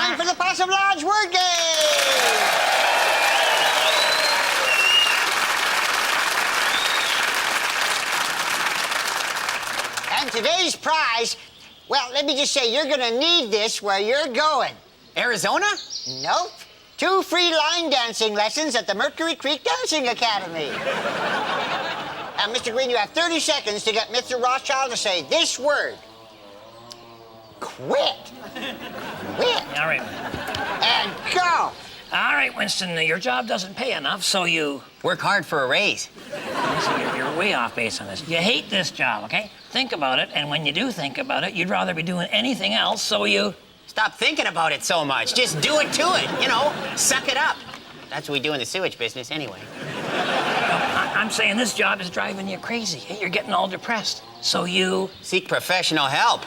time for the Possum Lodge word game! And today's prize, well, let me just say, you're gonna need this where you're going. Arizona? Nope. 2 free line dancing lessons at the Mercury Creek Dancing Academy. Mr. Green, you have 30 seconds to get Mr. Rothschild to say this word. Quit. Quit. All right. And go. All right, Winston, your job doesn't pay enough, so you... Work hard for a raise. Listen, you're way off base on this. You hate this job, okay? Think about it, and when you do think about it, you'd rather be doing anything else, so you... Stop thinking about it so much. Just do it to it, you know? Suck it up. That's what we do in the sewage business anyway. I'm saying this job is driving you crazy. You're getting all depressed, so you... Seek professional help.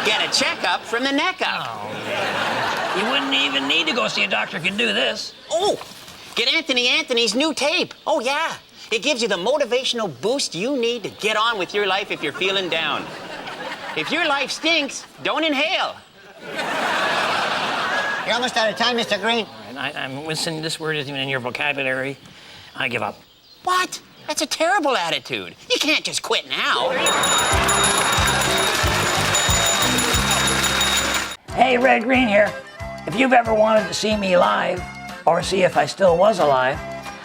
Get a checkup from the neck up. Oh, yeah. You wouldn't even need to go see a doctor if you do this. Oh, get Anthony's new tape. Oh, yeah. It gives you the motivational boost you need to get on with your life if you're feeling down. If your life stinks, don't inhale. You're almost out of time, Mr. Green. All right, I'm Winston, this word isn't even in your vocabulary. I give up. What? That's a terrible attitude. You can't just quit now. Hey, Red Green here. If you've ever wanted to see me live, or see if I still was alive,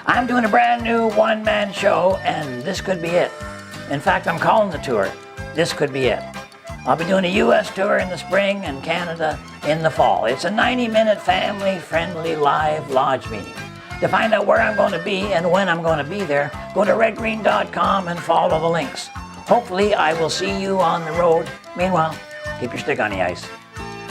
I'm doing a brand new one-man show, and this could be it. In fact, I'm calling the tour, This Could Be It. I'll be doing a U.S. tour in the spring and Canada in the fall. It's a 90-minute family-friendly live lodge meeting. To find out where I'm going to be and when I'm going to be there, go to redgreen.com and follow the links. Hopefully, I will see you on the road. Meanwhile, keep your stick on the ice.